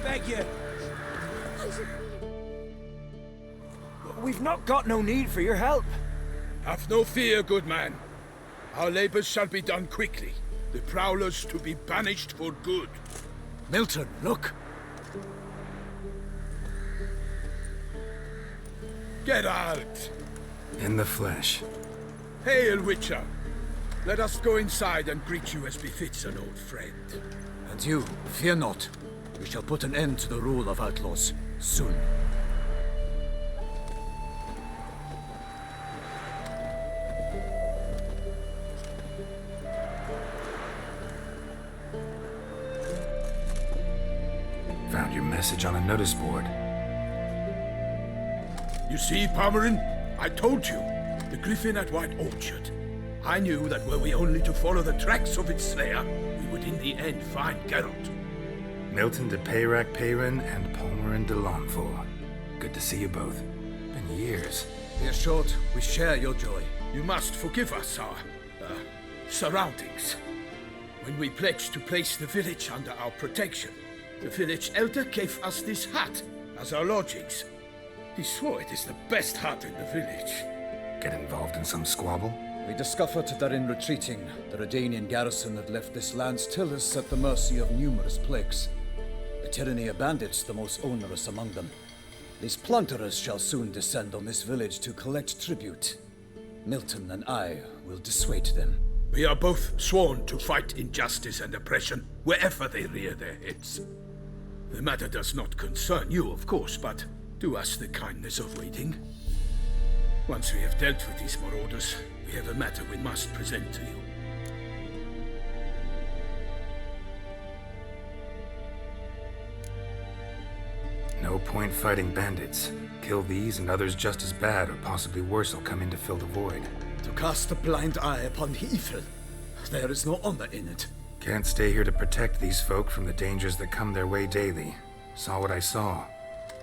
beg you. We've not got no need for your help. Have no fear, good man. Our labors shall be done quickly. The prowlers to be banished for good. Milton, look. Geralt! In the flesh. Hail, Witcher! Let us go inside and greet you as befits an old friend. And you, fear not. We shall put an end to the rule of outlaws, soon. Found your message on a notice board. You see, Palmerin? I told you. The Griffin at White Orchard. I knew that were we only to follow the tracks of its slayer, we would in the end find Geralt. Milton de Peyrac Peyrin and Palmerin de Lonfort. Good to see you both. Been years. Be assured, we share your joy. You must forgive us our, surroundings. When we pledged to place the village under our protection, the village elder gave us this hut as our lodgings. He swore it is the best hut in the village. Get involved in some squabble? We discovered that in retreating, the Redanian garrison had left this land's tillers at the mercy of numerous plagues. The tyranny of bandits, the most onerous among them. These plunderers shall soon descend on this village to collect tribute. Milton and I will dissuade them. We are both sworn to fight injustice and oppression wherever they rear their heads. The matter does not concern you, of course, but do us the kindness of waiting. Once we have dealt with these marauders, we have a matter we must present to you. No point fighting bandits. Kill these and others just as bad or possibly worse will come in to fill the void. To cast a blind eye upon the evil. There is no honor in it. Can't stay here to protect these folk from the dangers that come their way daily. Saw what I saw.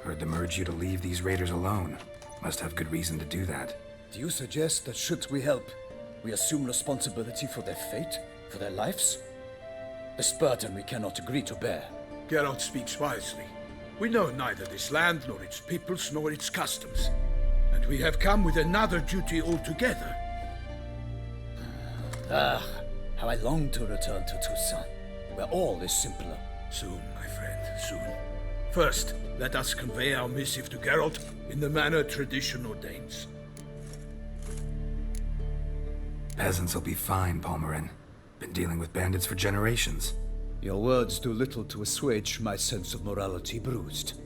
Heard them urge you to leave these raiders alone. Must have good reason to do that. Do you suggest that should we help, we assume responsibility for their fate, for their lives? This burden we cannot agree to bear. Geralt speaks wisely. We know neither this land, nor its peoples, nor its customs. And we have come with another duty altogether. Ah, how I long to return to Toussaint, where all is simpler. Soon, my friend, soon. First, let us convey our missive to Geralt in the manner tradition ordains. Peasants will be fine, Palmerin. Been dealing with bandits for generations. Your words do little to assuage my sense of morality bruised.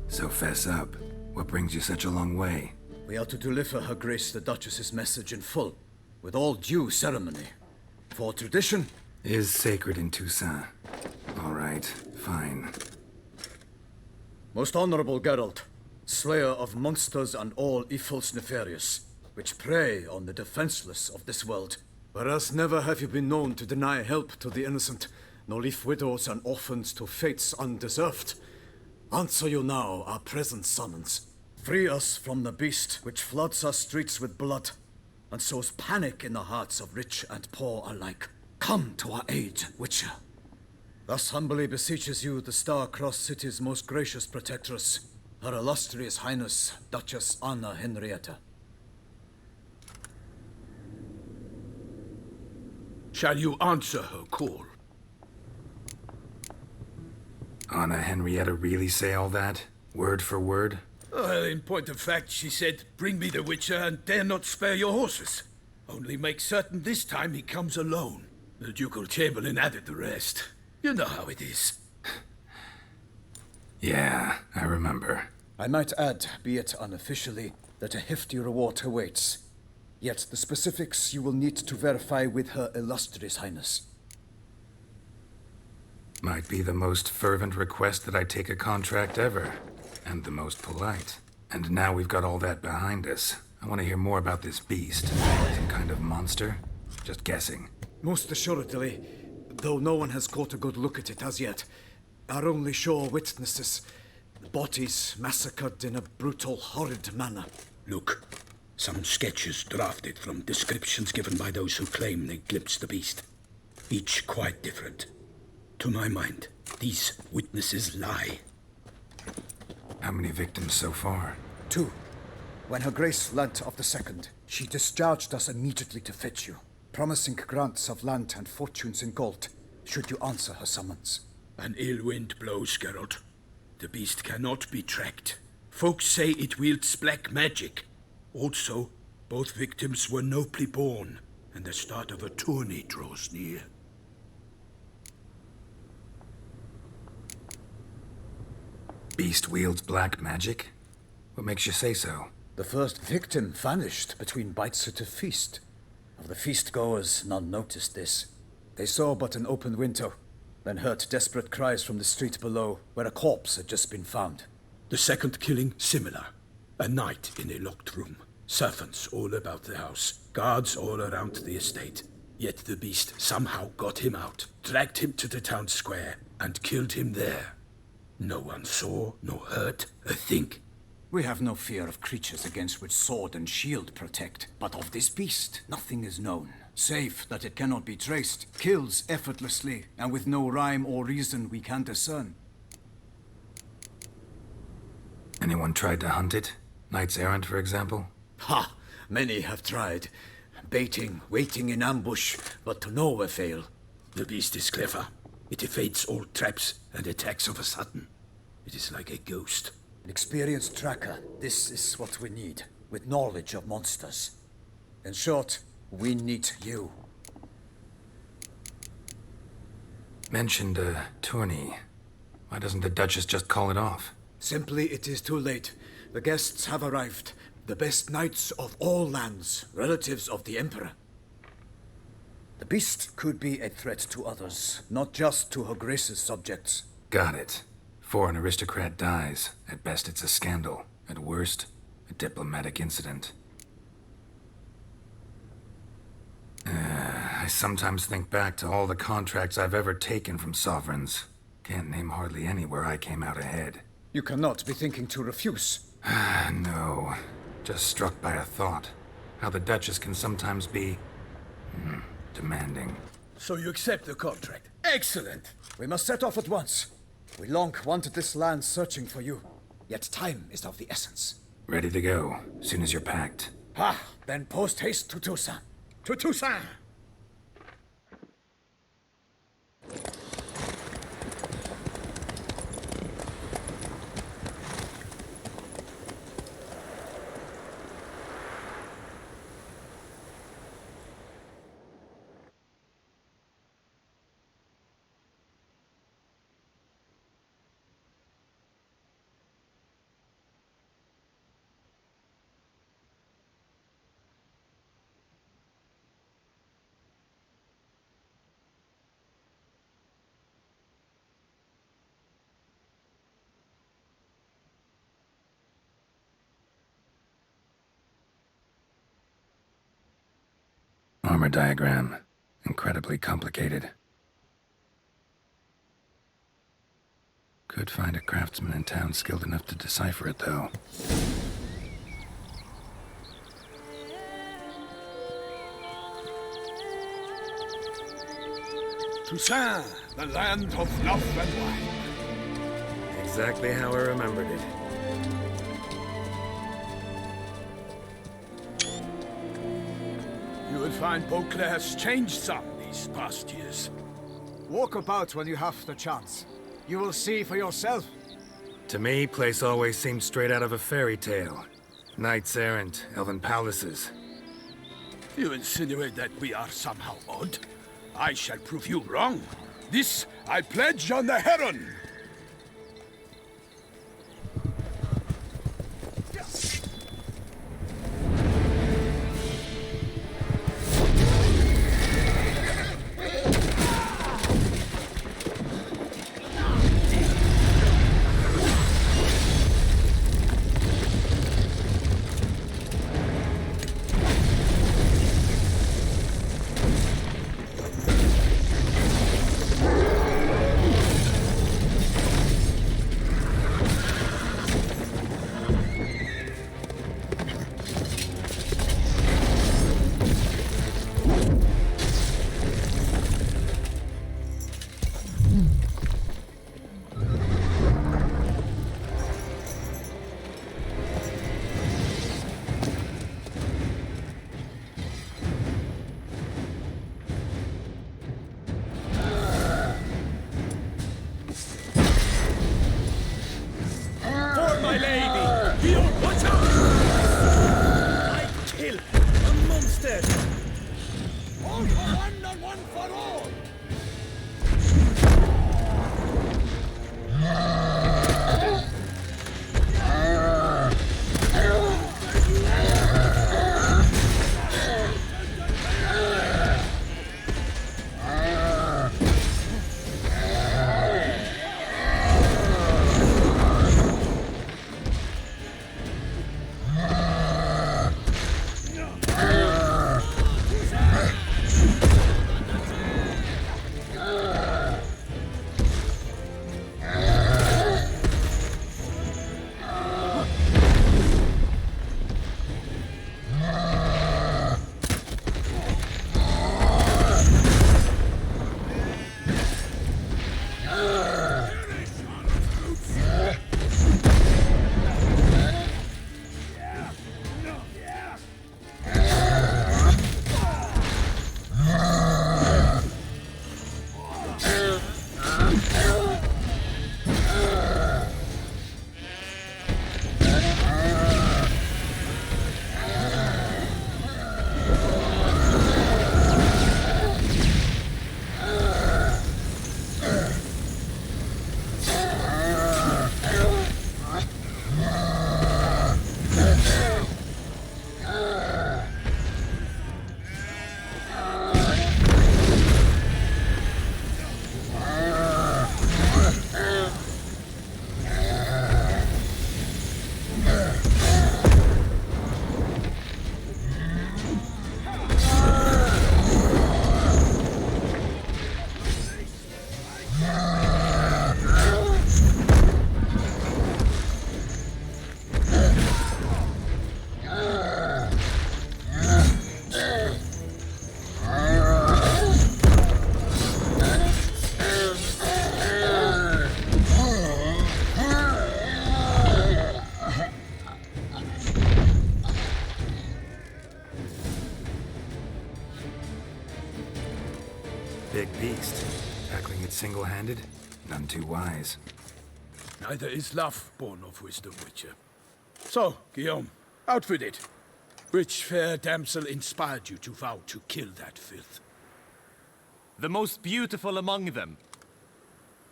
So fess up. What brings you such a long way? We are to deliver Her Grace the Duchess's message in full, with all due ceremony. For tradition is sacred in Toussaint. All right, fine. Most honorable Geralt, slayer of monsters and all evils nefarious, which prey on the defenseless of this world. Whereas never have you been known to deny help to the innocent, nor leave widows and orphans to fates undeserved. Answer you now our present summons. Free us from the beast which floods our streets with blood, and sows panic in the hearts of rich and poor alike. Come to our aid, Witcher. Thus humbly beseeches you the Star-Crossed City's most gracious protectress, Her Illustrious Highness, Duchess Anna Henrietta. Shall you answer her call? Anna Henrietta really say all that? Word for word? Well, in point of fact, she said, "Bring me the Witcher and dare not spare your horses. Only make certain this time he comes alone." The Ducal Chamberlain added the rest. You know how it is. Yeah, I remember. I might add, be it unofficially, that a hefty reward awaits. Yet the specifics you will need to verify with Her Illustrious Highness. Might be the most fervent request that I take a contract ever. And the most polite. And now we've got all that behind us. I want to hear more about this beast. Some kind of monster? Just guessing. Most assuredly, though no one has caught a good look at it as yet. Our only sure witnesses. Bodies massacred in a brutal, horrid manner. Look, some sketches drafted from descriptions given by those who claim they glimpsed the beast. Each quite different. To my mind, these witnesses lie. How many victims so far? 2. When Her Grace learnt of the second, she discharged us immediately to fetch you, promising grants of land and fortunes in gold, should you answer her summons. An ill wind blows, Geralt. The beast cannot be tracked. Folks say it wields black magic. Also, both victims were nobly born, and the start of a tourney draws near. Beast wields black magic? What makes you say so? The first victim vanished between bites at a feast. Of the feast-goers, none noticed this. They saw but an open window, then heard desperate cries from the street below, where a corpse had just been found. The second killing, similar. A night in a locked room. Servants all about the house. Guards all around the estate. Yet the beast somehow got him out, dragged him to the town square, and killed him there. No one saw, nor heard a thing. We have no fear of creatures against which sword and shield protect, but of this beast, nothing is known, save that it cannot be traced, kills effortlessly, and with no rhyme or reason we can discern. Anyone tried to hunt it? Knights errant, for example? Ha! Many have tried. Baiting, waiting in ambush, but to no avail. The beast is clever. It evades all traps and attacks of a sudden. It is like a ghost. An experienced tracker, this is what we need, with knowledge of monsters. In short, we need you. Mentioned a tourney. Why doesn't the Duchess just call it off? Simply, it is too late. The guests have arrived. The best knights of all lands, relatives of the Emperor. The beast could be a threat to others, not just to Her Grace's subjects. Got it. Before an aristocrat dies, at best it's a scandal. At worst, a diplomatic incident. I sometimes think back to all the contracts I've ever taken from sovereigns. Can't name hardly any where I came out ahead. You cannot be thinking to refuse. No. Just struck by a thought. How the Duchess can sometimes be... demanding. So you accept the contract. Excellent! We must set off at once. We long wanted this land searching for you. Yet time is of the essence. Ready to go, soon as you're packed. Then post haste to Toussaint. To Toussaint! Armor diagram. Incredibly complicated. Could find a craftsman in town skilled enough to decipher it, though. Toussaint, the land of love and wine. Exactly how I remembered it. You will find Beauclair's changed some these past years. Walk about when you have the chance. You will see for yourself. To me, place always seemed straight out of a fairy tale. Knights errant, elven palaces. You insinuate that we are somehow odd? I shall prove you wrong. This I pledge on the Heron. heavy-handed, none too wise. Neither is love born of wisdom, Witcher. So, Guillaume, out with it. Which fair damsel inspired you to vow to kill that filth? The most beautiful among them.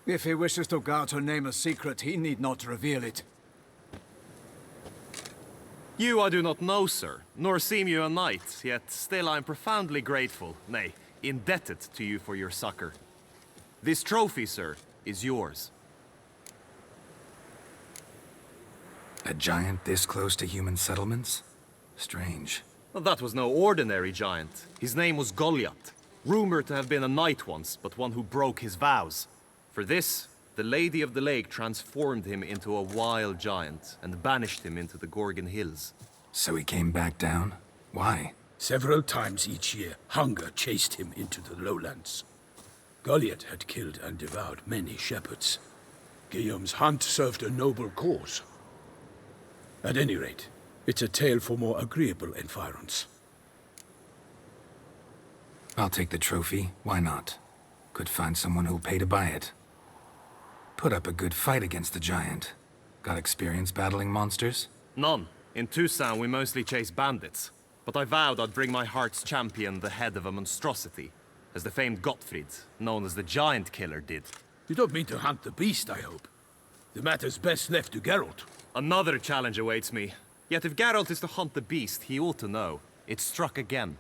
If he wishes to guard her name a secret, he need not reveal it. You I do not know, sir, nor seem you a knight, yet still I am profoundly grateful, nay, indebted to you for your succor. This trophy, sir, is yours. A giant this close to human settlements? Strange. Well, that was no ordinary giant. His name was Goliath, rumored to have been a knight once, but one who broke his vows. For this, the Lady of the Lake transformed him into a wild giant and banished him into the Gorgon Hills. So he came back down? Why? Several times each year, hunger chased him into the lowlands. Goliath had killed and devoured many shepherds. Guillaume's hunt served a noble cause. At any rate, it's a tale for more agreeable environs. I'll take the trophy. Why not? Could find someone who'll pay to buy it. Put up a good fight against the giant. Got experience battling monsters? None. In Toussaint we mostly chase bandits. But I vowed I'd bring my heart's champion the head of a monstrosity, as the famed Gottfried, known as the Giant Killer, did. You don't mean to hunt the beast, I hope. The matter's best left to Geralt. Another challenge awaits me. Yet if Geralt is to hunt the beast, he ought to know. It struck again.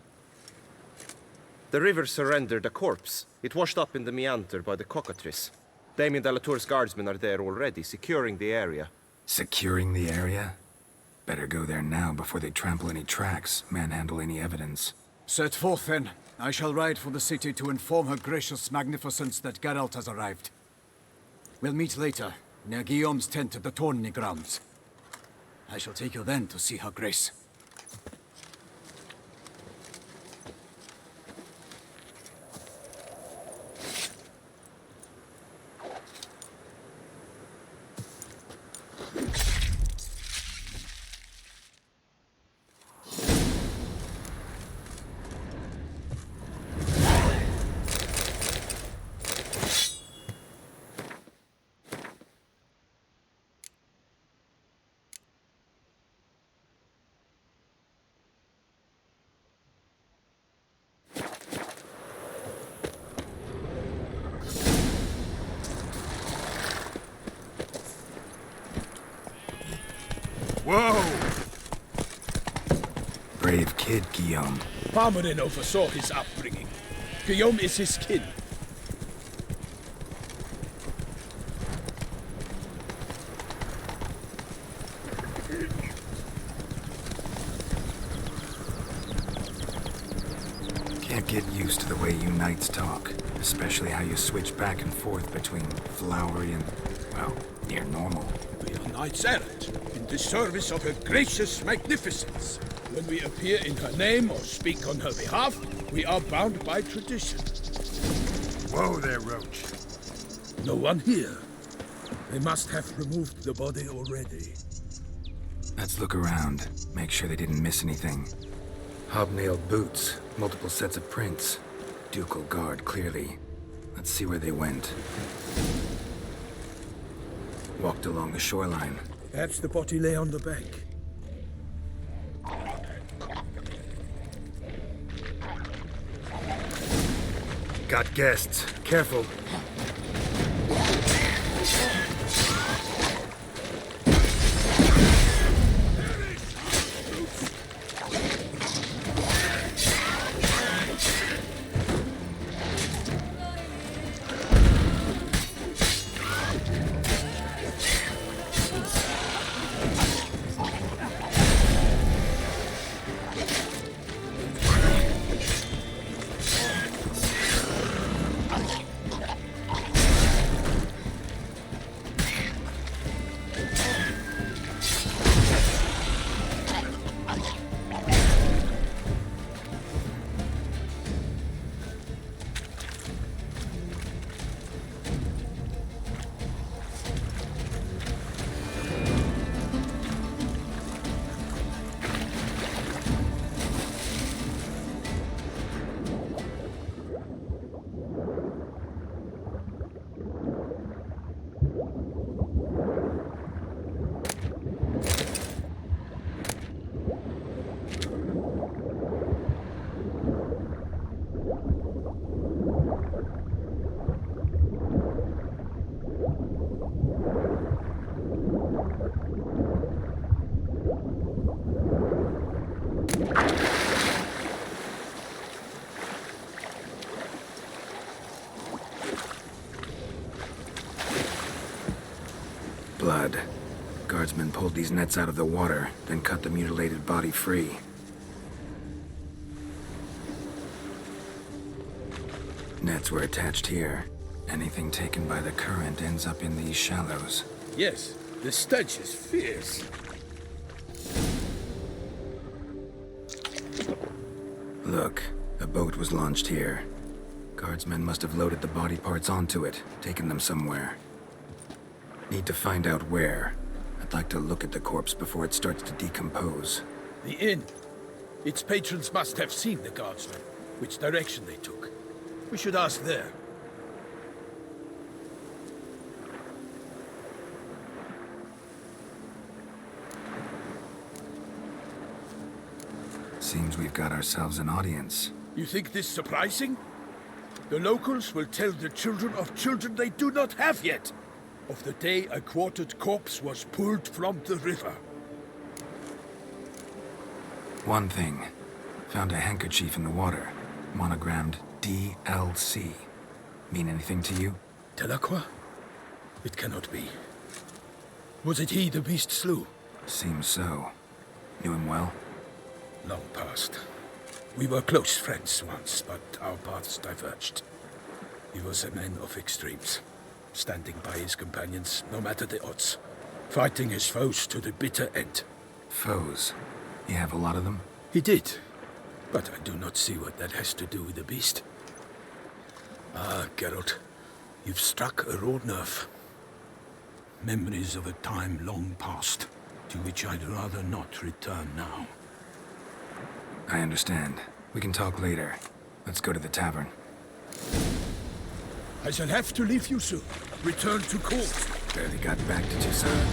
The river surrendered a corpse. It washed up in the meander by the cockatrice. Damien de la Tour's guardsmen are there already, securing the area. Securing the area? Better go there now before they trample any tracks, manhandle any evidence. Set forth then. I shall ride for the city to inform her gracious magnificence that Geralt has arrived. We'll meet later, near Guillaume's tent at the tourney grounds. I shall take you then to see her grace. Whoa! Brave kid, Guillaume. Parmanin oversaw his upbringing. Guillaume is his kin. Can't get used to the way you knights talk, especially how you switch back and forth between flowery and, well, near normal. We are knights errant, in the service of her gracious magnificence. When we appear in her name or speak on her behalf, we are bound by tradition. Whoa there, Roach. No one here. They must have removed the body already. Let's look around, make sure they didn't miss anything. Hobnailed boots, multiple sets of prints. Ducal guard, clearly. Let's see where they went. Walked along the shoreline. Perhaps the body lay on the bank. Got guests. Careful. blood. Guardsmen pulled these nets out of the water, then cut the mutilated body free. Nets were attached here. Anything taken by the current ends up in these shallows. Yes, the stench is fierce. Look, a boat was launched here. Guardsmen must have loaded the body parts onto it, taken them somewhere. Need to find out where. I'd like to look at the corpse before it starts to decompose. The inn. Its patrons must have seen the guardsmen, which direction they took. We should ask there. Seems we've got ourselves an audience. You think this surprising? The locals will tell the children of children they do not have yet, of the day a quartered corpse was pulled from the river. One thing. Found a handkerchief in the water. Monogrammed DLC. Mean anything to you? Delacroix? It cannot be. Was it he the beast slew? Seems so. Knew him well? Long past. We were close friends once, but our paths diverged. He was a man of extremes, standing by his companions no matter the odds, fighting his foes to the bitter end. Foes? You have a lot of them? He did, but I do not see what that has to do with the beast. Ah, Geralt, you've struck a raw nerve. Memories of a time long past, to which I'd rather not return now. I understand. We can talk later. Let's go to the tavern. I shall have to leave you soon. Return to court. Barely got back to Toussaint.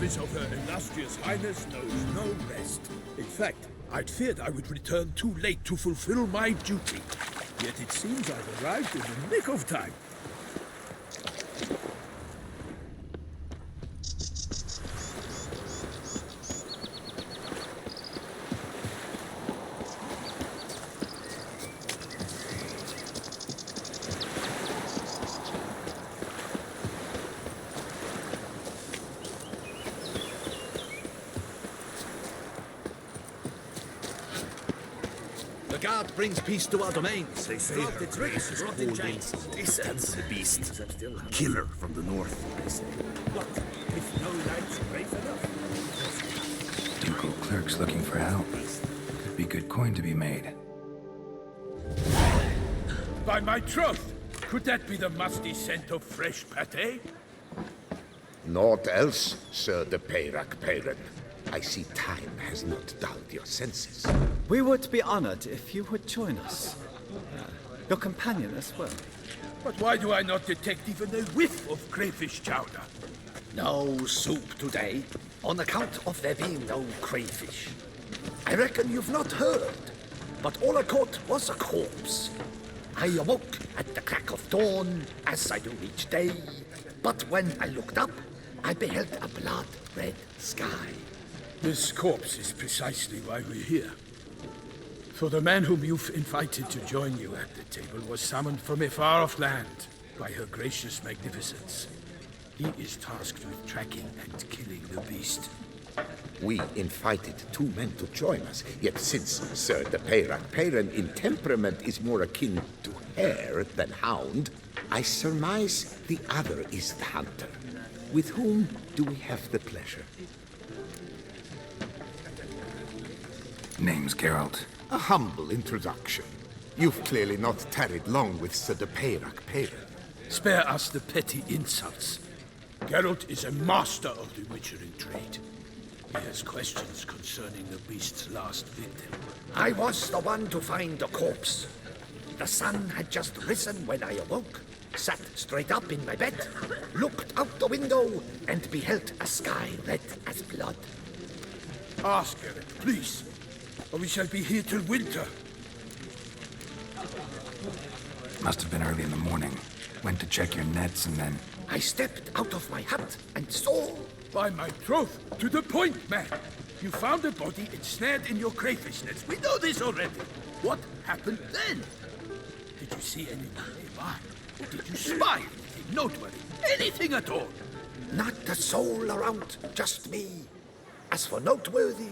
Of Her Illustrious Highness knows no rest. In fact, I'd feared I would return too late to fulfill my duty. Yet it seems I've arrived in the nick of time. The guard brings peace to our domains. They say her grace is called in distance the beast. Killer from the north, they say. What? If no knights brave enough? Ducal clerk's looking for help. Could be good coin to be made. By my troth! Could that be the musty scent of fresh pâté? Naught else, Sir de Peyrac Peyran. I see time has not dulled your senses. We would be honored if you would join us. Your companion as well. But why do I not detect even a whiff of crayfish chowder? No soup today, on account of there being no crayfish. I reckon you've not heard, but all I caught was a corpse. I awoke at the crack of dawn, as I do each day, but when I looked up, I beheld a blood-red sky. This corpse is precisely why we're here. For the man whom you've invited to join you at the table was summoned from a far-off land by her gracious magnificence. He is tasked with tracking and killing the beast. We invited two men to join us, yet since Sir de Peyrac Peyran in temperament is more akin to hare than hound, I surmise the other is the hunter. With whom do we have the pleasure? Name's Geralt. A humble introduction. You've clearly not tarried long with Sir de Peyrac Peyran. Spare us the petty insults. Geralt is a master of the witchering trade. He has questions concerning the beast's last victim. I was the one to find the corpse. The sun had just risen when I awoke, sat straight up in my bed, looked out the window, and beheld a sky red as blood. Ask Geralt, please, or we shall be here till winter. Must have been early in the morning. Went to check your nets and then... I stepped out of my hut and saw... By my troth, to the point, man. You found a body ensnared in your crayfish nets. We know this already. What happened then? Did you see anyone nearby? Or did you spy anything noteworthy? Anything at all? Not a soul around, just me. As for noteworthy...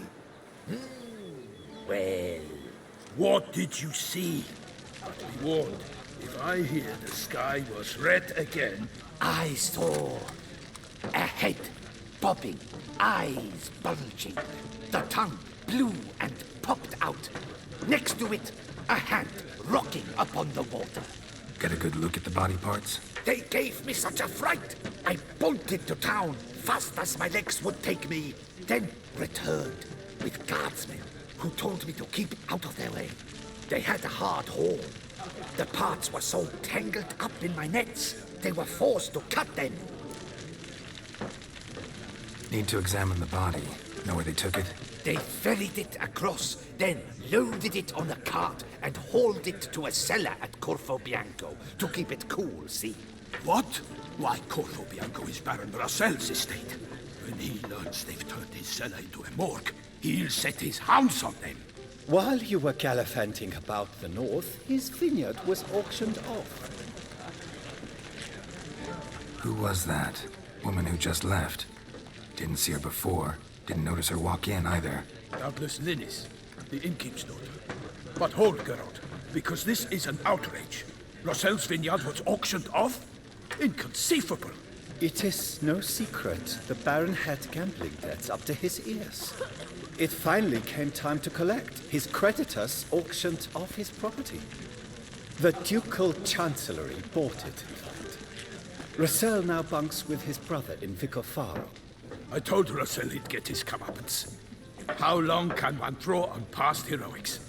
well... What did you see? But be warned, if I hear the sky was red again... I saw a head bobbing, eyes bulging, the tongue blue and popped out. Next to it, a hand rocking upon the water. Get a good look at the body parts? They gave me such a fright. I bolted to town fast as my legs would take me, then returned with guardsmen who told me to keep out of their way. They had a hard haul. The parts were so tangled up in my nets, they were forced to cut them. Need to examine the body. Know where they took it? They ferried it across, then loaded it on a cart and hauled it to a cellar at Corvo Bianco to keep it cool, see? What? Why, Corvo Bianco is Baron Russell's estate. When he learns they've turned his cellar into a morgue, he'll set his hounds on them. While you were gallivanting about the north, his vineyard was auctioned off. Who was that? Woman who just left. Didn't see her before. Didn't notice her walk in either. Doubtless Linnis, the innkeep's daughter. But hold, Geralt, because this is an outrage. Russell's vineyard was auctioned off? Inconceivable. It is no secret the Baron had gambling debts up to his ears. It finally came time to collect. His creditors auctioned off his property. The Ducal Chancellery bought it, in fact. Russell now bunks with his brother in Vicofaro. I told Russell he'd get his comeuppance. How long can one draw on past heroics?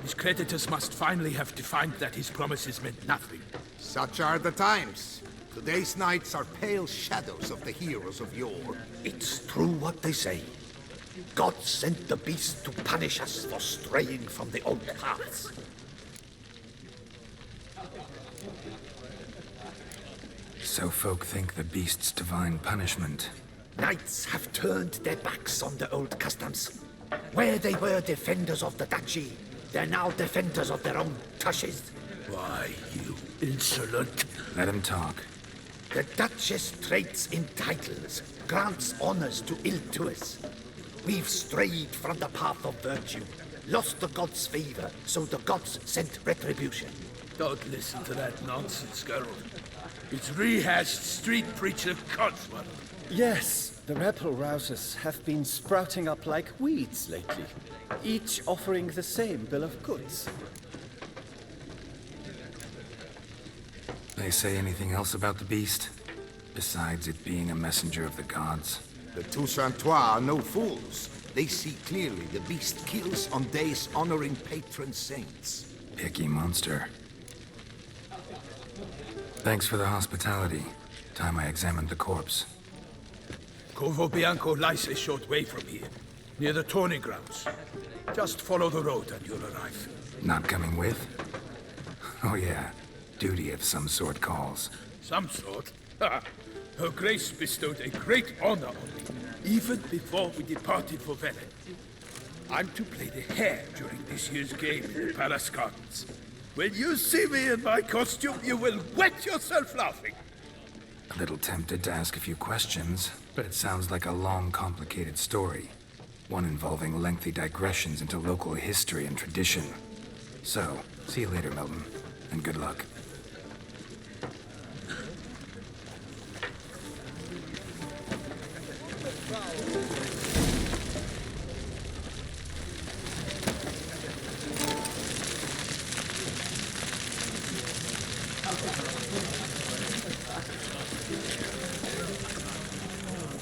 His creditors must finally have defined that his promises meant nothing. Such are the times. Today's knights are pale shadows of the heroes of yore. It's true what they say. God sent the beast to punish us for straying from the old paths. So folk think the beast's divine punishment. Knights have turned their backs on the old customs. Where they were defenders of the duchy, they're now defenders of their own tushes. Why, you insolent... Let him talk. The Duchess trades in titles, grants honors to ill-doers. We've strayed from the path of virtue, lost the gods' favor, so the gods sent retribution. Don't listen to that nonsense, Geralt. It's rehashed street preacher Codswell. Yes, the rebel rousers have been sprouting up like weeds lately, each offering the same bill of goods. They say anything else about the beast? Besides it being a messenger of the gods? The Toussaintois are no fools. They see clearly the beast kills on days honoring patron saints. Picky monster. Thanks for the hospitality. Time I examined the corpse. Corvo Bianco lies a short way from here, near the tourney grounds. Just follow the road and you'll arrive. Not coming with? Oh yeah, duty of some sort calls. Some sort? Ha! Her Grace bestowed a great honor on me, even before we departed for Velen. I'm to play the hare during this year's game in the Palace Gardens. When you see me in my costume, you will wet yourself laughing. A little tempted to ask a few questions, but it sounds like a long, complicated story. One involving lengthy digressions into local history and tradition. So, see you later, Milton, and good luck.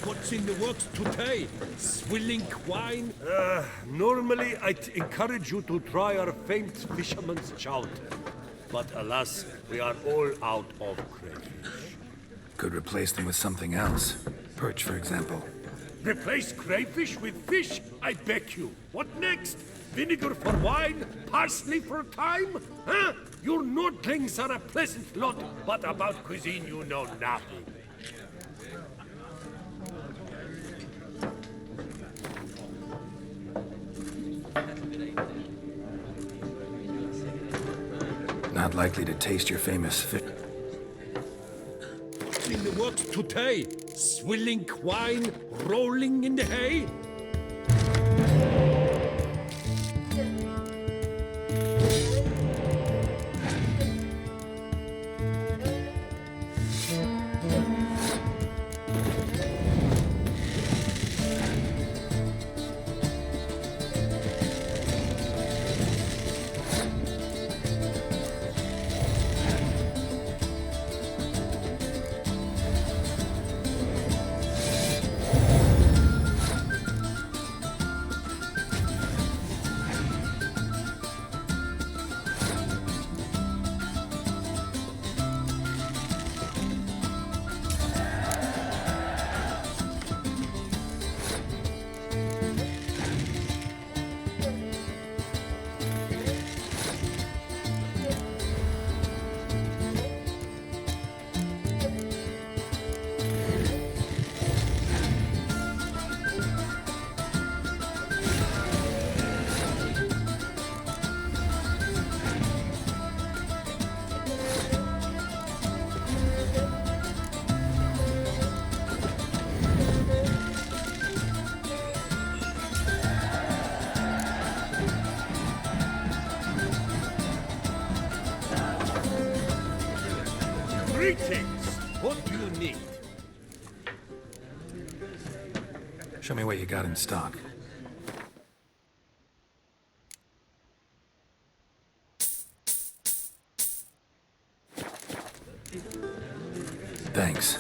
What's in the works today? Swilling wine? Normally I'd encourage you to try our famed fisherman's chowder. but alas, we are all out of crayfish. Could replace them with something else. Perch, for example. Replace crayfish with fish? I beg you. What next? Vinegar for wine? Parsley for thyme? Huh? Your Nordlings are a pleasant lot, but about cuisine you know nothing. Not likely to taste your famous fish. In the works today, swilling wine, rolling in the hay. Greetings! What do you need? Show me what you got in stock. Thanks.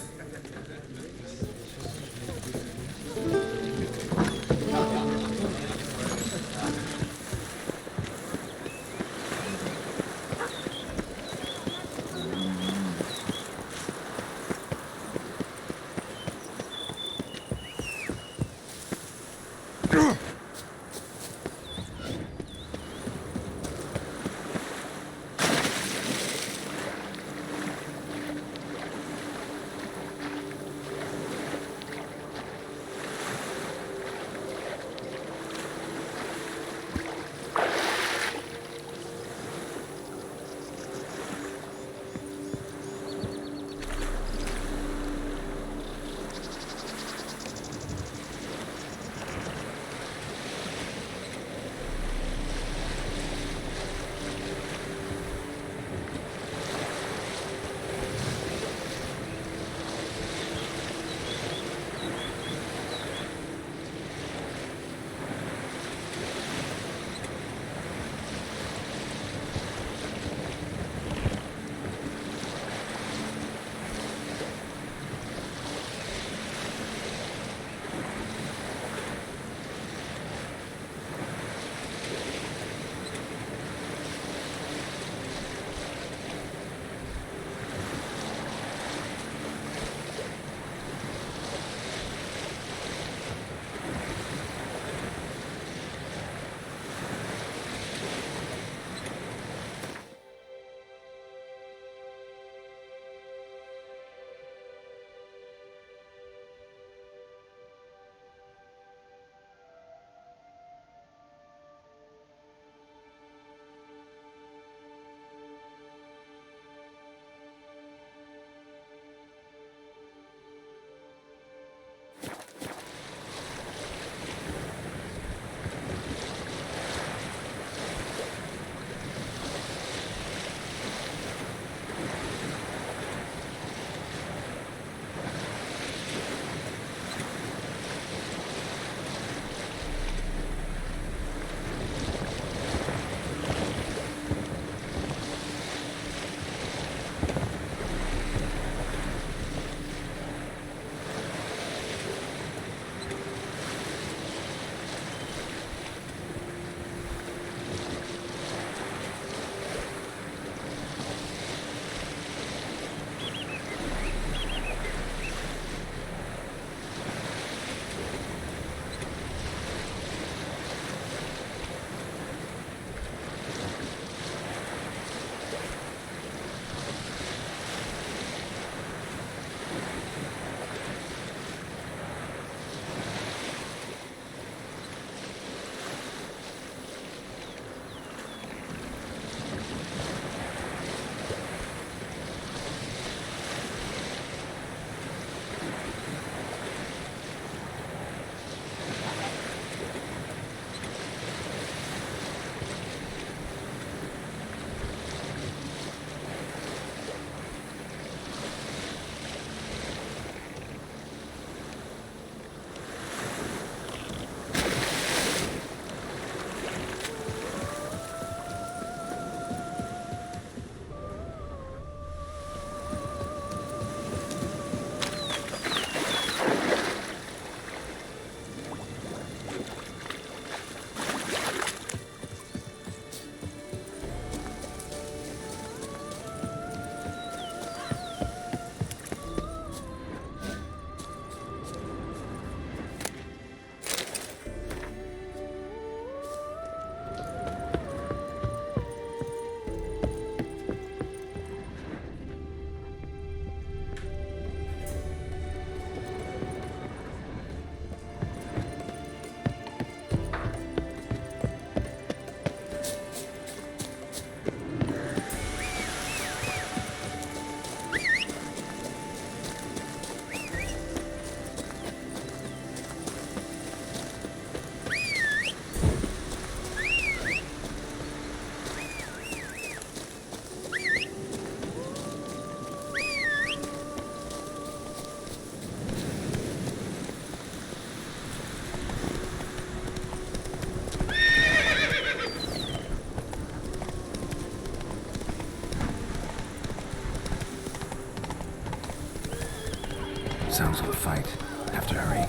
Sounds of a fight. Have to hurry.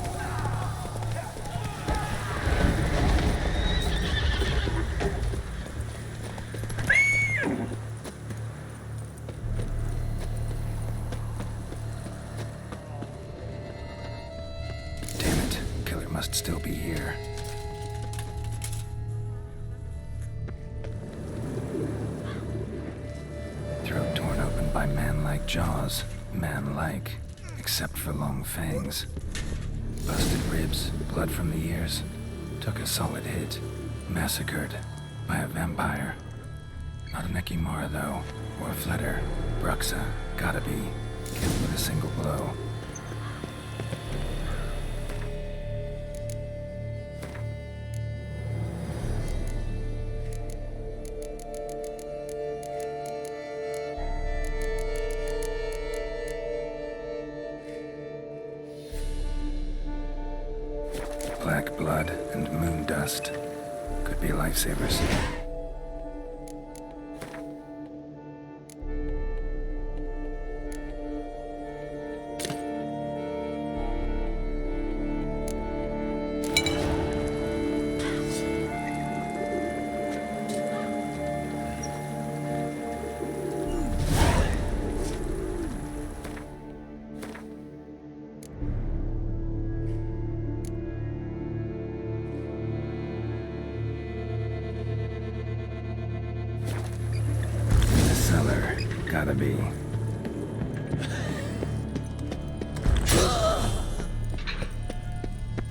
Damn it. Killer must still be here. Throat torn open by man-like jaws. Man-like, except for long fangs. Busted ribs, blood from the ears. Took a solid hit. Massacred by a vampire. Not an Ekimara, though, or a Fletter. Bruxa, gotta be. Killed with a single blow. Black blood and moon dust. Could be lifesavers. Gotta be.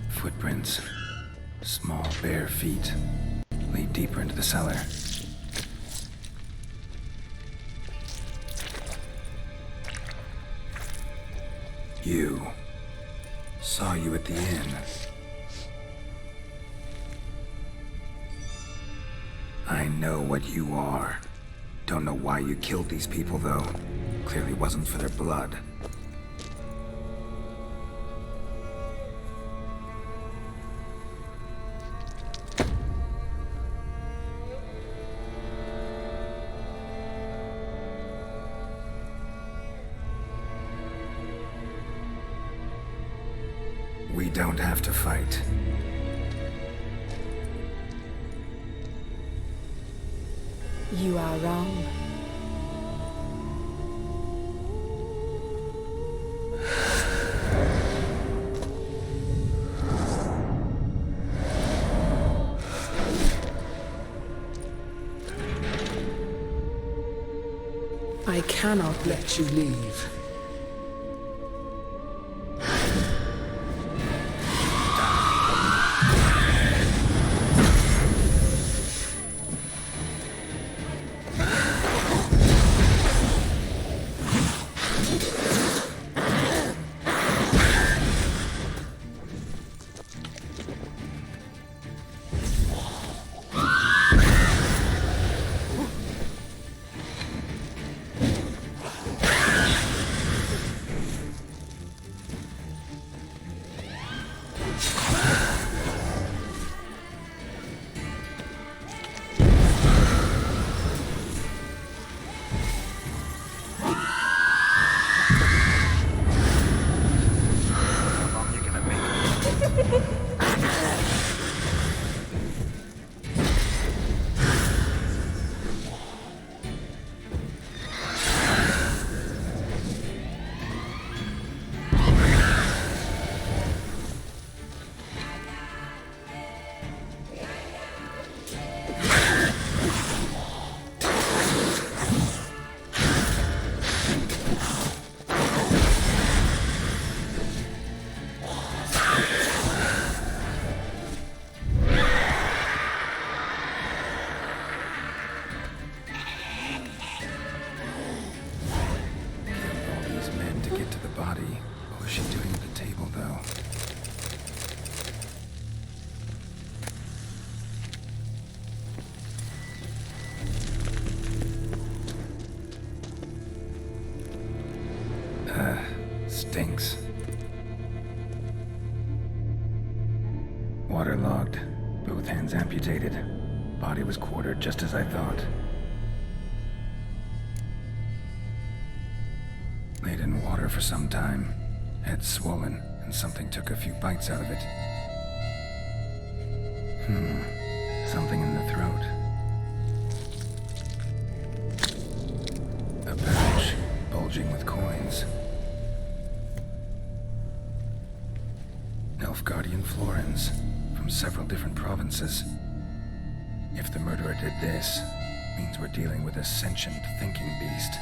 Footprints. Small, bare feet. Lead deeper into the cellar. You. Saw you at the inn. I know what you are. Don't know why you killed these people, though. Clearly wasn't for their blood. We don't have to fight. You are wrong. I cannot let you leave. Stinks. Waterlogged. Both hands amputated. Body was quartered just as I thought. Laid in water for some time. Head swollen, and something took a few bites out of it. Something in the throat. A pouch, bulging with coins. Nilfgaardian florins, from several different provinces. If the murderer did this, means we're dealing with a sentient thinking beast.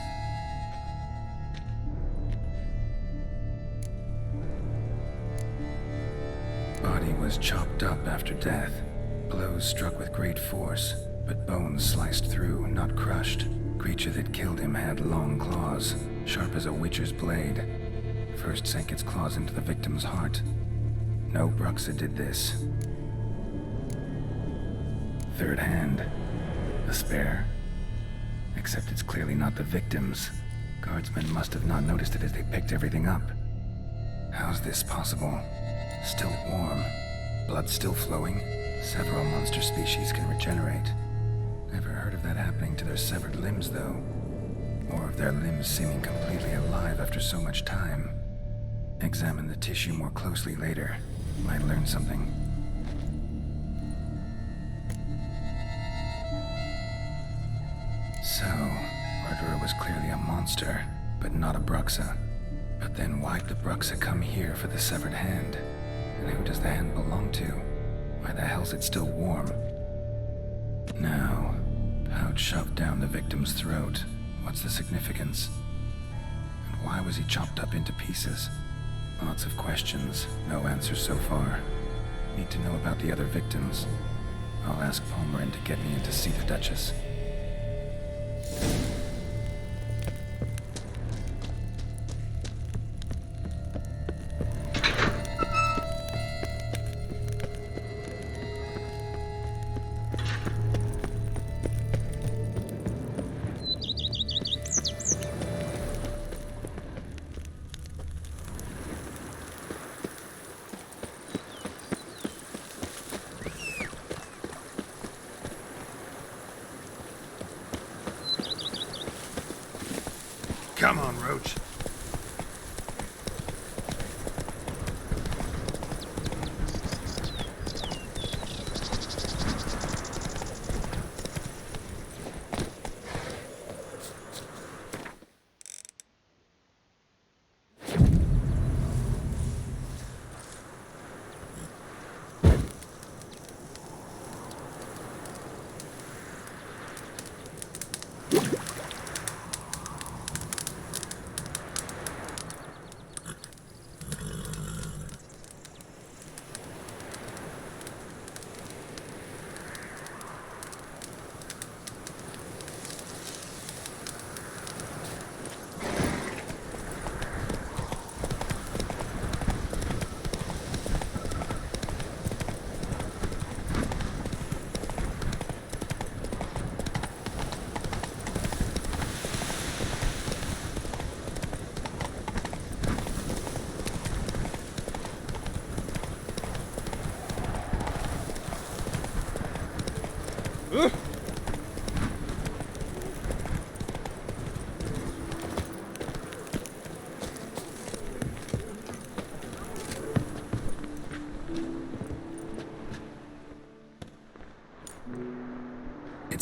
Body was chopped up after death. Blows struck with great force, but bones sliced through, not crushed. Creature that killed him had long claws, sharp as a witcher's blade. First sank its claws into the victim's heart. No Bruxa did this. Third hand. A spare. Except it's clearly not the victim's. Guardsmen must have not noticed it as they picked everything up. How's this possible? Still warm. Blood still flowing. Several monster species can regenerate. Never heard of that happening to their severed limbs, though. Or of their limbs seeming completely alive after so much time. Examine the tissue more closely later. Might learn something. So, murderer was clearly a monster, but not a Bruxa. But then why'd the Bruxa come here for the severed hand? And who does the hand belong to? Why the hell's it still warm? Now, pouch shoved down the victim's throat. What's the significance? And why was he chopped up into pieces? Lots of questions, no answers so far. Need to know about the other victims. I'll ask Palmerin to get me in to see the Duchess. Come on, Roach.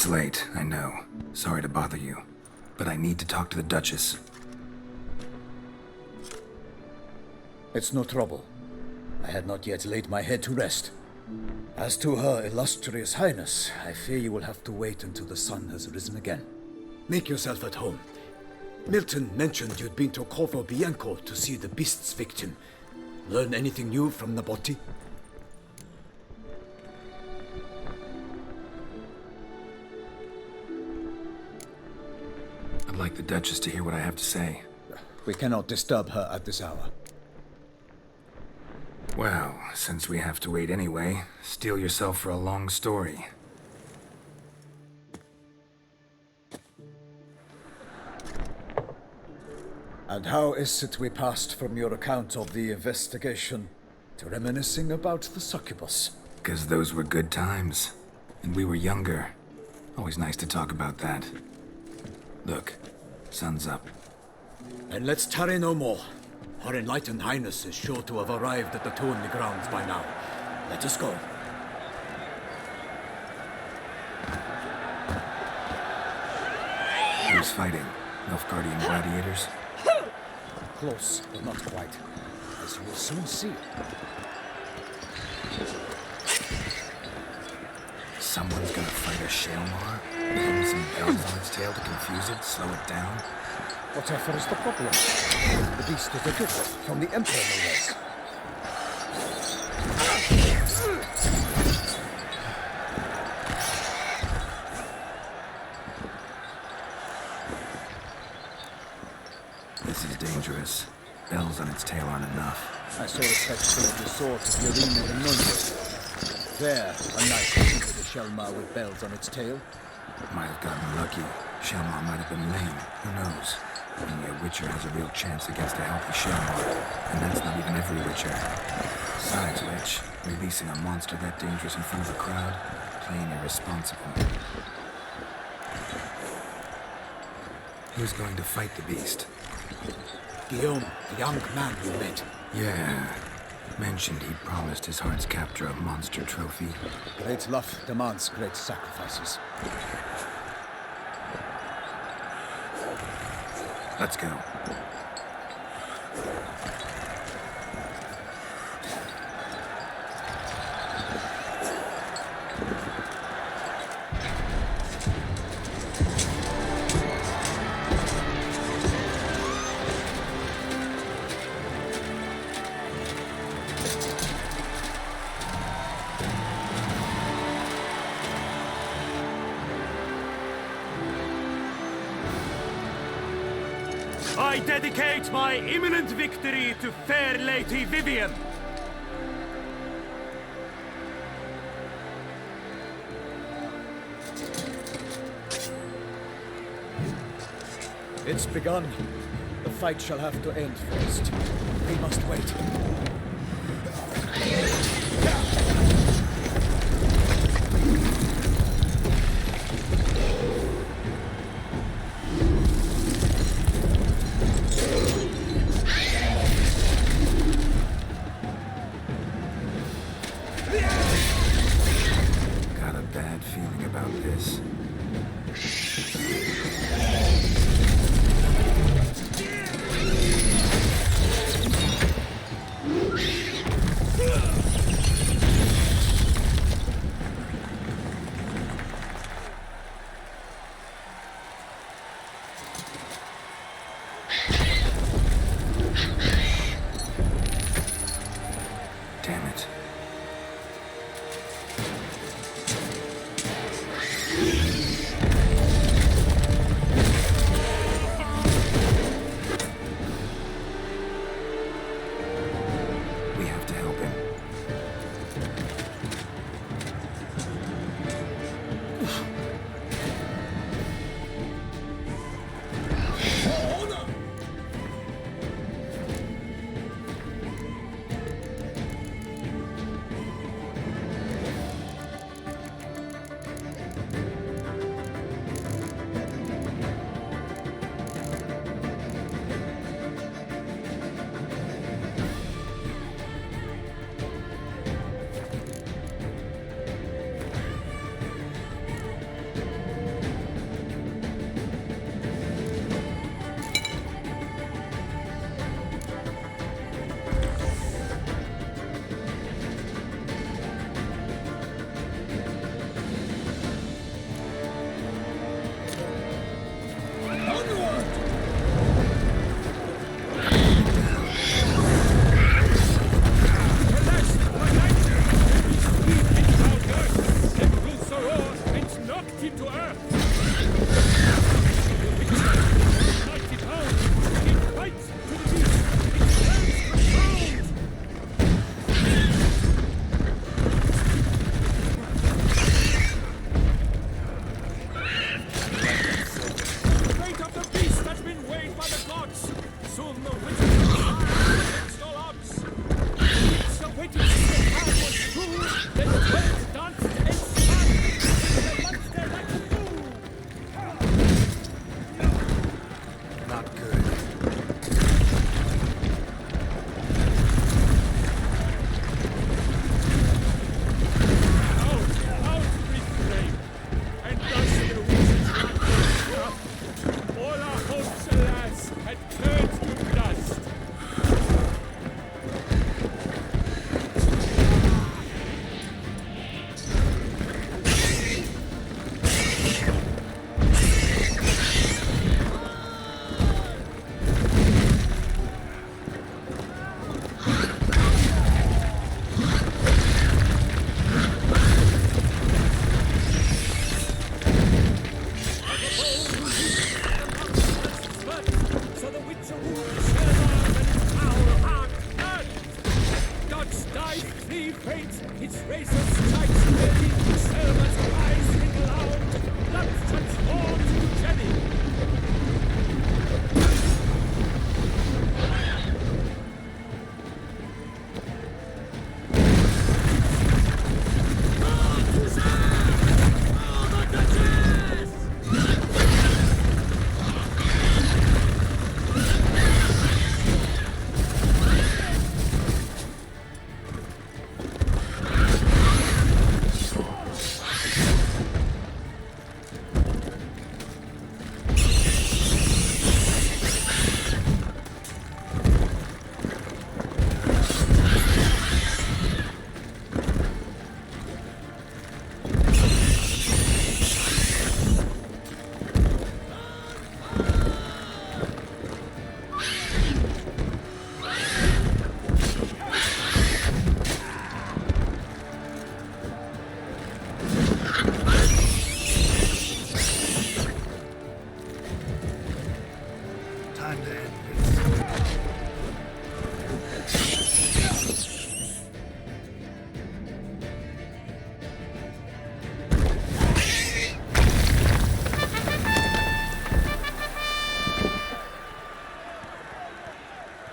It's late, I know. Sorry to bother you. But I need to talk to the Duchess. It's no trouble. I had not yet laid my head to rest. As to her illustrious highness, I fear you will have to wait until the sun has risen again. Make yourself at home. Milton mentioned you'd been to Corvo Bianco to see the beast's victim. Learn anything new from Nabotti? I'd like the Duchess to hear what I have to say. We cannot disturb her at this hour. Well, since we have to wait anyway, steel yourself for a long story. And how is it we passed from your account of the investigation to reminiscing about the succubus? 'Cause those were good times. And we were younger. Always nice to talk about that. Look, sun's up. And let's tarry no more. Her Enlightened Highness is sure to have arrived at the Tuonli grounds by now. Let us go. Who's fighting? Nilfgaardian gladiators? Close, but not quite. As you will soon see. Someone's gonna fight a Shalmar? With some bells on its tail to confuse it, slow it down? Whatever is the problem? The beast is a gift from the Emperor, no less. This is dangerous. Bells on its tail aren't enough. I saw it fetch some of the swords of Yarima and Nunde. There, a knight defeated a Shelmar with bells on its tail. Might have gotten lucky. Shalmar might have been lame. Who knows? Only a Witcher has a real chance against a healthy Shalmar. And that's not even every Witcher. Besides which, releasing a monster that dangerous in front of a crowd, plain irresponsible. Who's going to fight the beast? Guillaume, the young man you met. Yeah. Mentioned he promised his heart's captor a monster trophy. Great love demands great sacrifices. Let's go. I dedicate my imminent victory to fair Lady Vivian. It's begun. The fight shall have to end first. We must wait. Got a bad feeling about this. Damn it. We have to help him.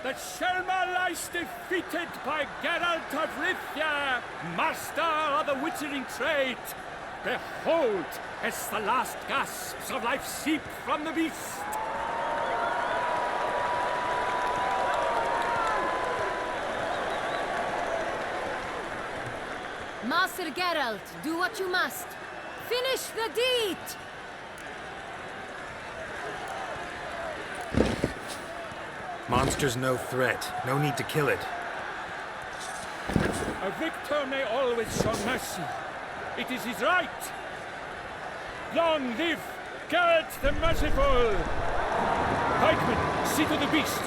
that Shelma lies defeated by Geralt of Rivia, master of the witchering trade. Behold, as the last gasps of life seep from the beast. Master Geralt, do what you must. Finish the deed! Monster's no threat. No need to kill it. A victor may always show mercy. It is his right. Long live Geralt the Merciful! Pikemen, see to the beast.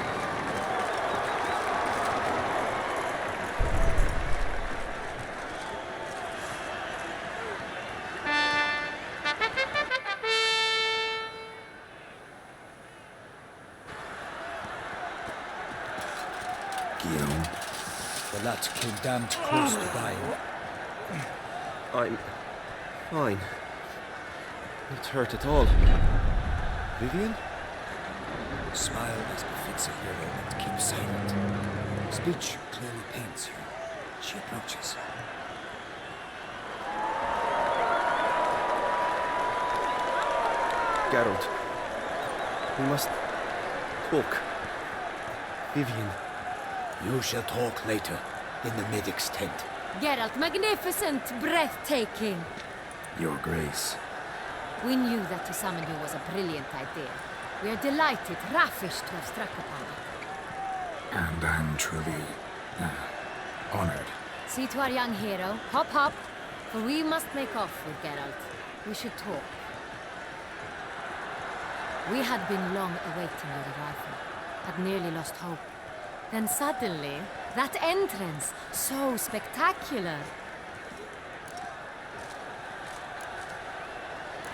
Guillaume. The lad came damned close to dying. I'm fine. Not hurt at all. Vivian? Smile as befits a hero and keep silent. Speech clearly paints her. She approaches. Geralt. We must talk. Vivian. You shall talk later, in the medic's tent. Geralt, magnificent, breathtaking. Your Grace. We knew that to summon you was a brilliant idea. We are delighted, ravished to have struck upon it. And I'm truly honored. See to our young hero. Hop, hop. For we must make off with Geralt. We should talk. We had been long awaiting your arrival. Had nearly lost hope. Then suddenly, that entrance, so spectacular.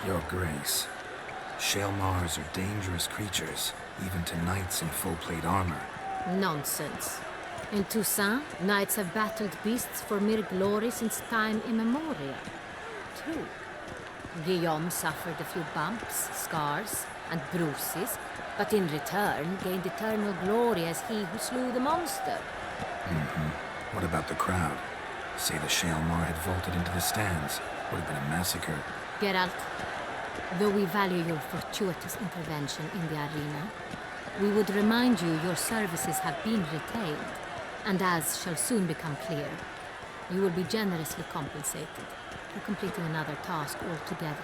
Your Grace. Shaelmars are dangerous creatures, even to knights in full-plate armor. Nonsense. In Toussaint, knights have battled beasts for mere glory since time immemorial. True. Guillaume suffered a few bumps, scars, and bruises, but in return gained eternal glory as he who slew the monster. What about the crowd? Say the Shaelmar had vaulted into the stands. Would have been a massacre. Geralt, though we value your fortuitous intervention in the arena, we would remind you your services have been retained, and as shall soon become clear, you will be generously compensated for completing another task altogether.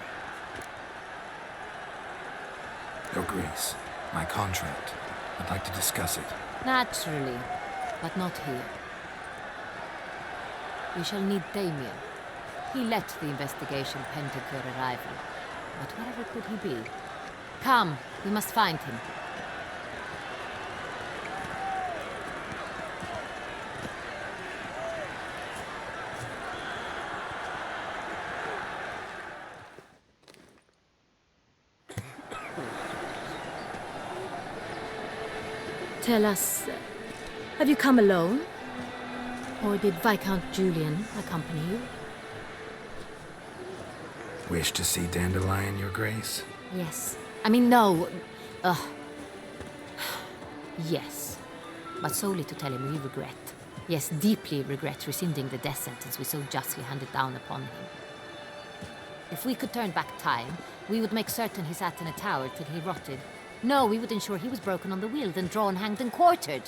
Your Grace, my contract. I'd like to discuss it. Naturally, but not here. We shall need Damien. He let the investigation pending your arrival. But wherever could he be? Come, we must find him. Tell us, have you come alone? Or did Viscount Julian accompany you? Wish to see Dandelion, Your Grace? Yes. I mean, no. Yes. But solely to tell him we regret. Yes, deeply regret rescinding the death sentence we so justly handed down upon him. If we could turn back time, we would make certain he sat in a tower till he rotted. No, we would ensure he was broken on the wheel, then drawn, hanged, and quartered.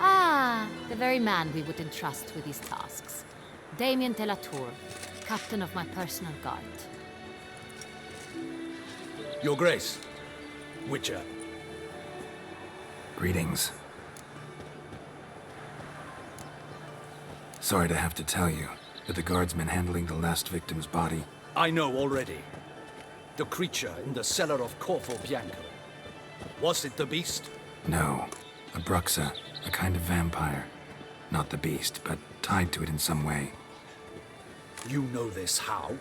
Ah, the very man we would entrust with these tasks. Damien de la Tour, captain of my personal guard. Your Grace. Witcher. Greetings. Sorry to have to tell you, but the guardsman handling the last victim's body... I know already. The creature in the cellar of Corvo Bianco. Was it the beast? No. A Bruxa, a kind of vampire. Not the beast, but tied to it in some way. You know this how?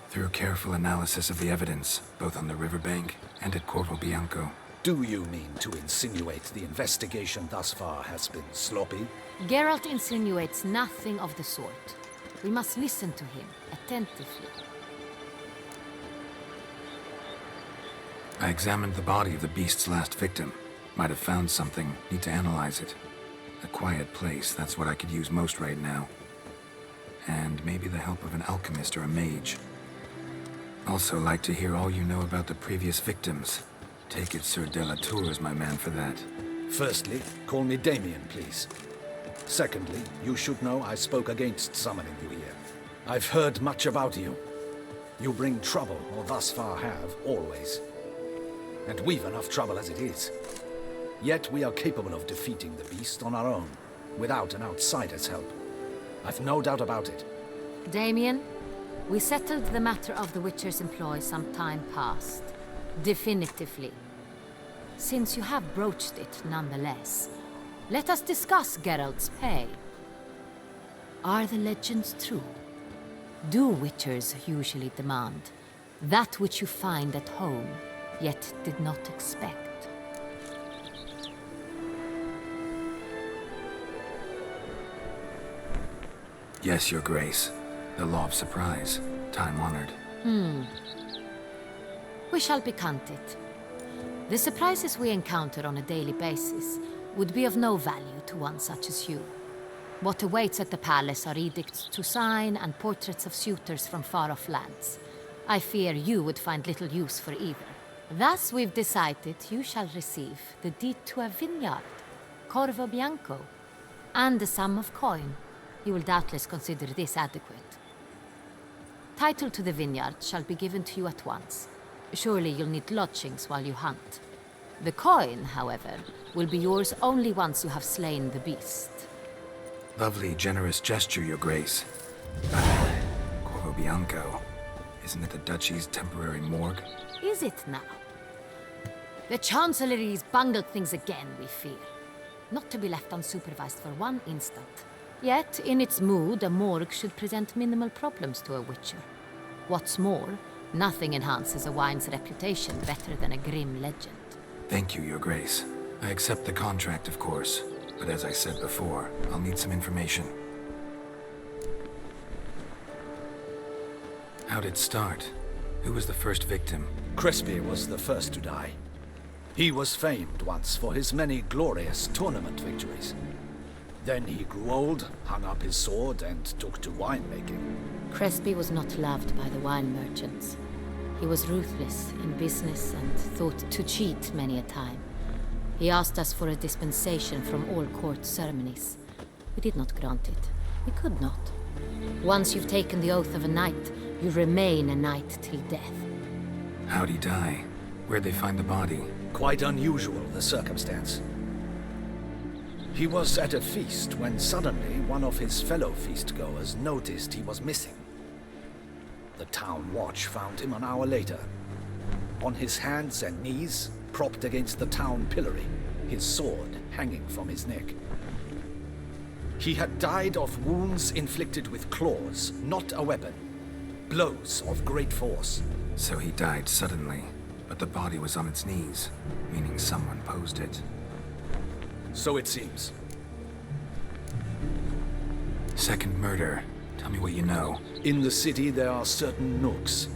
Through careful analysis of the evidence, both on the riverbank and at Corvo Bianco. Do you mean to insinuate the investigation thus far has been sloppy? Geralt insinuates nothing of the sort. We must listen to him attentively. I examined the body of the beast's last victim. Might have found something. Need to analyze it. A quiet place, that's what I could use most right now. And maybe the help of an alchemist or a mage. Also like to hear all you know about the previous victims. Take it Sir Delatour is my man for that. Firstly, call me Damien, please. Secondly, you should know I spoke against summoning you here. I've heard much about you. You bring trouble, or thus far have, always. And we've enough trouble as it is. Yet we are capable of defeating the beast on our own, without an outsider's help. I've no doubt about it. Damien, we settled the matter of the Witcher's employ some time past. Definitively. Since you have broached it nonetheless, let us discuss Geralt's pay. Are the legends true? Do Witchers usually demand that which you find at home, yet did not expect? Yes, Your Grace. The law of surprise. Time-honored. We shall be content. The surprises we encounter on a daily basis would be of no value to one such as you. What awaits at the palace are edicts to sign and portraits of suitors from far-off lands. I fear you would find little use for either. Thus we've decided you shall receive the deed to a vineyard, Corvo Bianco, and a sum of coin. You will doubtless consider this adequate. Title to the vineyard shall be given to you at once. Surely you'll need lodgings while you hunt. The coin, however, will be yours only once you have slain the beast. Lovely, generous gesture, Your Grace. Corvo Bianco. Isn't it the Duchy's temporary morgue? Is it now? The Chancellery's bungled things again, we fear. Not to be left unsupervised for one instant. Yet, in its mood, a morgue should present minimal problems to a Witcher. What's more, nothing enhances a wine's reputation better than a grim legend. Thank you, Your Grace. I accept the contract, of course. But as I said before, I'll need some information. How'd it start? Who was the first victim? Crespi was the first to die. He was famed once for his many glorious tournament victories. Then he grew old, hung up his sword, and took to winemaking. Crespi was not loved by the wine merchants. He was ruthless in business and thought to cheat many a time. He asked us for a dispensation from all court ceremonies. We did not grant it. We could not. Once you've taken the oath of a knight, you remain a knight till death. How'd he die? Where'd they find the body? Quite unusual, the circumstance. He was at a feast when suddenly one of his fellow feastgoers noticed he was missing. The town watch found him an hour later. On his hands and knees, propped against the town pillory, his sword hanging from his neck. He had died of wounds inflicted with claws, not a weapon. Blows of great force. So he died suddenly, but the body was on its knees, meaning someone posed it. So it seems. Second murder. Tell me what you know. In the city there are certain nooks.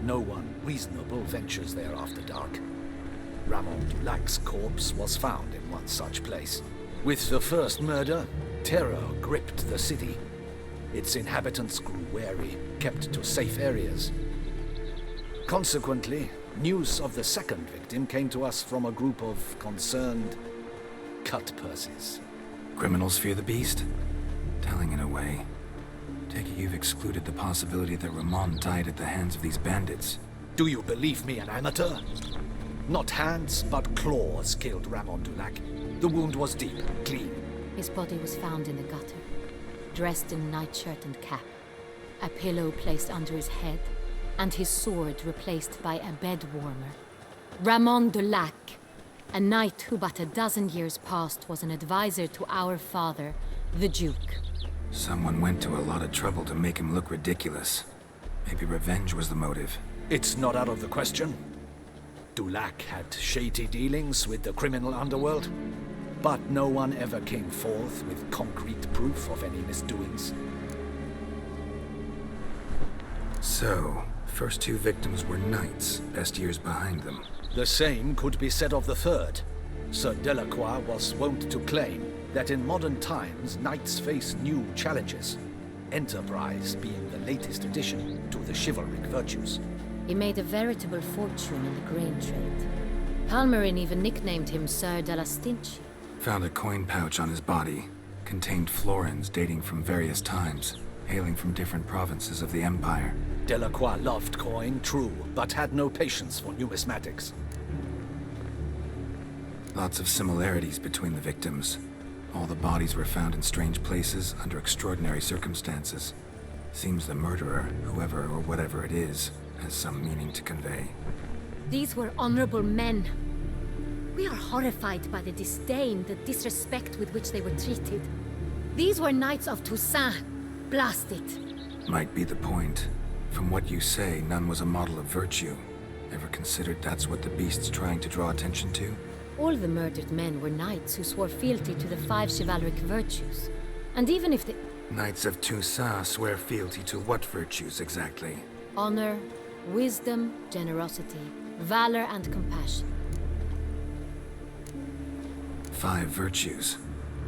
No one reasonable ventures there after dark. Ramon Dulac's corpse was found in one such place. With the first murder, terror gripped the city. Its inhabitants grew wary, kept to safe areas. Consequently, news of the second victim came to us from a group of concerned cut-purses. Criminals fear the beast? Telling in a way. Take it you've excluded the possibility that Ramon died at the hands of these bandits. Do you believe me an amateur? Not hands, but claws killed Ramon Dulac. The wound was deep, clean. His body was found in the gutter, dressed in nightshirt and cap, a pillow placed under his head, and his sword replaced by a bed warmer. Ramon Dulac, a knight who but a dozen years past was an advisor to our father, the Duke. Someone went to a lot of trouble to make him look ridiculous. Maybe revenge was the motive. It's not out of the question. Dulac had shady dealings with the criminal underworld, but no one ever came forth with concrete proof of any misdoings. So, First two victims were knights, best years behind them. The same could be said of the third. Sir Delacroix was wont to claim that in modern times knights face new challenges, enterprise being the latest addition to the chivalric virtues. He made a veritable fortune in the grain trade. Palmerin even nicknamed him Sir de la Stinchi. Found a coin pouch on his body. Contained florins dating from various times, hailing from different provinces of the Empire. Delacroix loved coin, true, but had no patience for numismatics. Lots of similarities between the victims. All the bodies were found in strange places under extraordinary circumstances. Seems the murderer, whoever or whatever it is, has some meaning to convey. These were honorable men. We are horrified by the disdain, the disrespect with which they were treated. These were knights of Toussaint. Blast it. Might be the point. From what you say, none was a model of virtue. Ever considered that's what the beast's trying to draw attention to? All the murdered men were knights who swore fealty to the 5 chivalric virtues. And even if the... Knights of Toussaint swear fealty to what virtues exactly? Honor, wisdom, generosity, valor, and compassion. 5 virtues.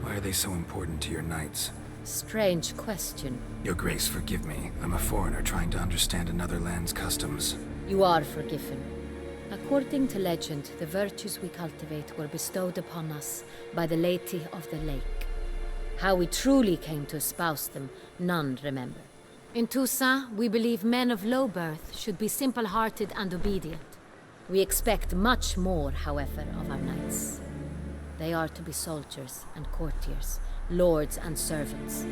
Why are they so important to your knights? Strange question. Your Grace, forgive me. I'm a foreigner trying to understand another land's customs. You are forgiven. According to legend, the virtues we cultivate were bestowed upon us by the Lady of the Lake. How we truly came to espouse them, none remember. In Toussaint, we believe men of low birth should be simple-hearted and obedient. We expect much more, however, of our knights. They are to be soldiers and courtiers, lords and servants.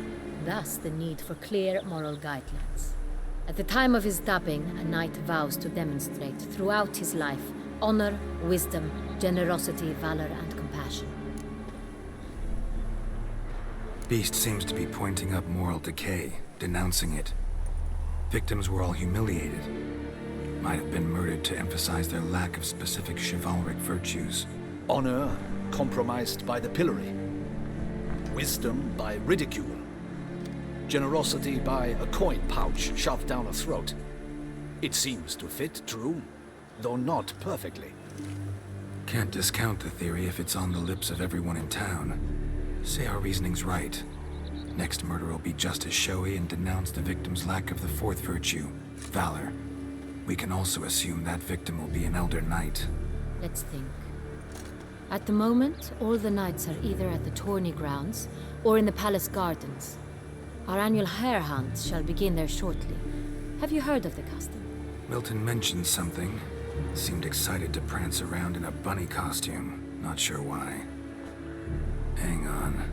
Thus the need for clear moral guidelines. At the time of his dubbing, a knight vows to demonstrate throughout his life honor, wisdom, generosity, valor, and compassion. Beast seems to be pointing up moral decay, denouncing it. Victims were all humiliated. Might have been murdered to emphasize their lack of specific chivalric virtues. Honor compromised by the pillory. Wisdom by ridicule. Generosity by a coin pouch shoved down a throat. It seems to fit, true, though not perfectly. Can't discount the theory if it's on the lips of everyone in town. Say our reasoning's right. Next murder will be just as showy and denounce the victim's lack of the 4th virtue, valor. We can also assume that victim will be an elder knight. Let's think. At the moment, all the knights are either at the tourney grounds or in the palace gardens. Our annual hare hunt shall begin there shortly. Have you heard of the custom? Milton mentioned something. Seemed excited to prance around in a bunny costume. Not sure why. Hang on.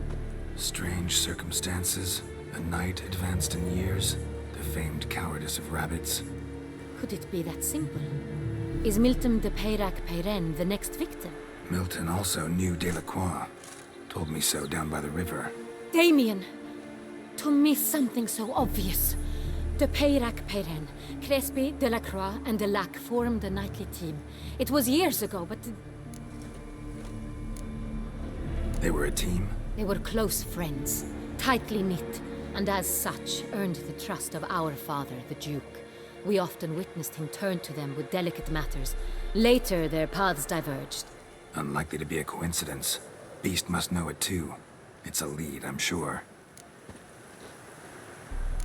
Strange circumstances. A knight advanced in years. The famed cowardice of rabbits. Could it be that simple? Is Milton de Peyrac-Peyren the next victim? Milton also knew Delacroix. Told me so down by the river. Damien! To miss something so obvious. De Peyrac-Peyren, Crespi, Delacroix, and Delac formed a knightly team. It was years ago, but... They were a team? They were close friends, tightly knit, and as such earned the trust of our father, the Duke. We often witnessed him turn to them with delicate matters. Later, their paths diverged. Unlikely to be a coincidence. Beast must know it too. It's a lead, I'm sure.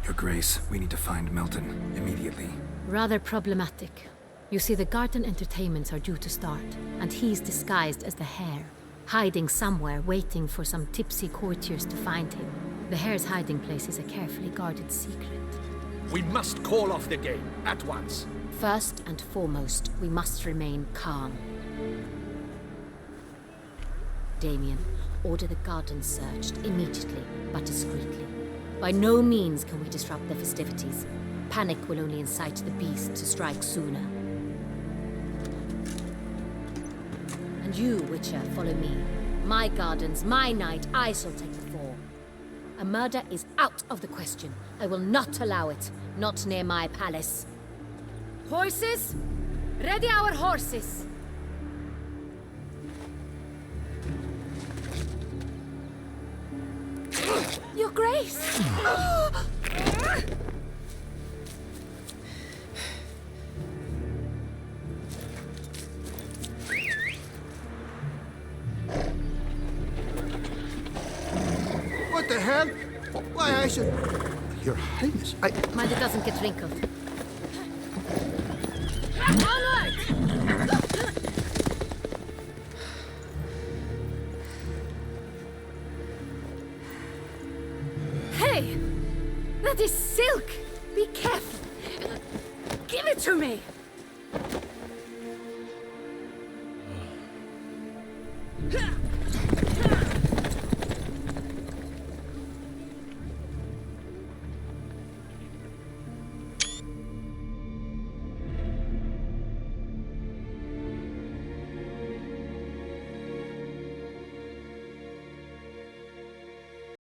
Your Grace, we need to find Milton, immediately. Rather problematic. You see, the garden entertainments are due to start, and he's disguised as the hare, hiding somewhere, waiting for some tipsy courtiers to find him. The hare's hiding place is a carefully guarded secret. We must call off the game, at once. First and foremost, we must remain calm. Damien, order the garden searched immediately, but discreetly. By no means can we disrupt the festivities. Panic will only incite the beast to strike sooner. And you, Witcher, follow me. My gardens, my night, I shall take the fall. A murder is out of the question. I will not allow it. Not near my palace. Horses? Ready our horses! Your Grace! What the hell? Why, I should... Your Highness, I... Mind it doesn't get wrinkled. Onward! Hey! That is silk! Be careful! Give it to me!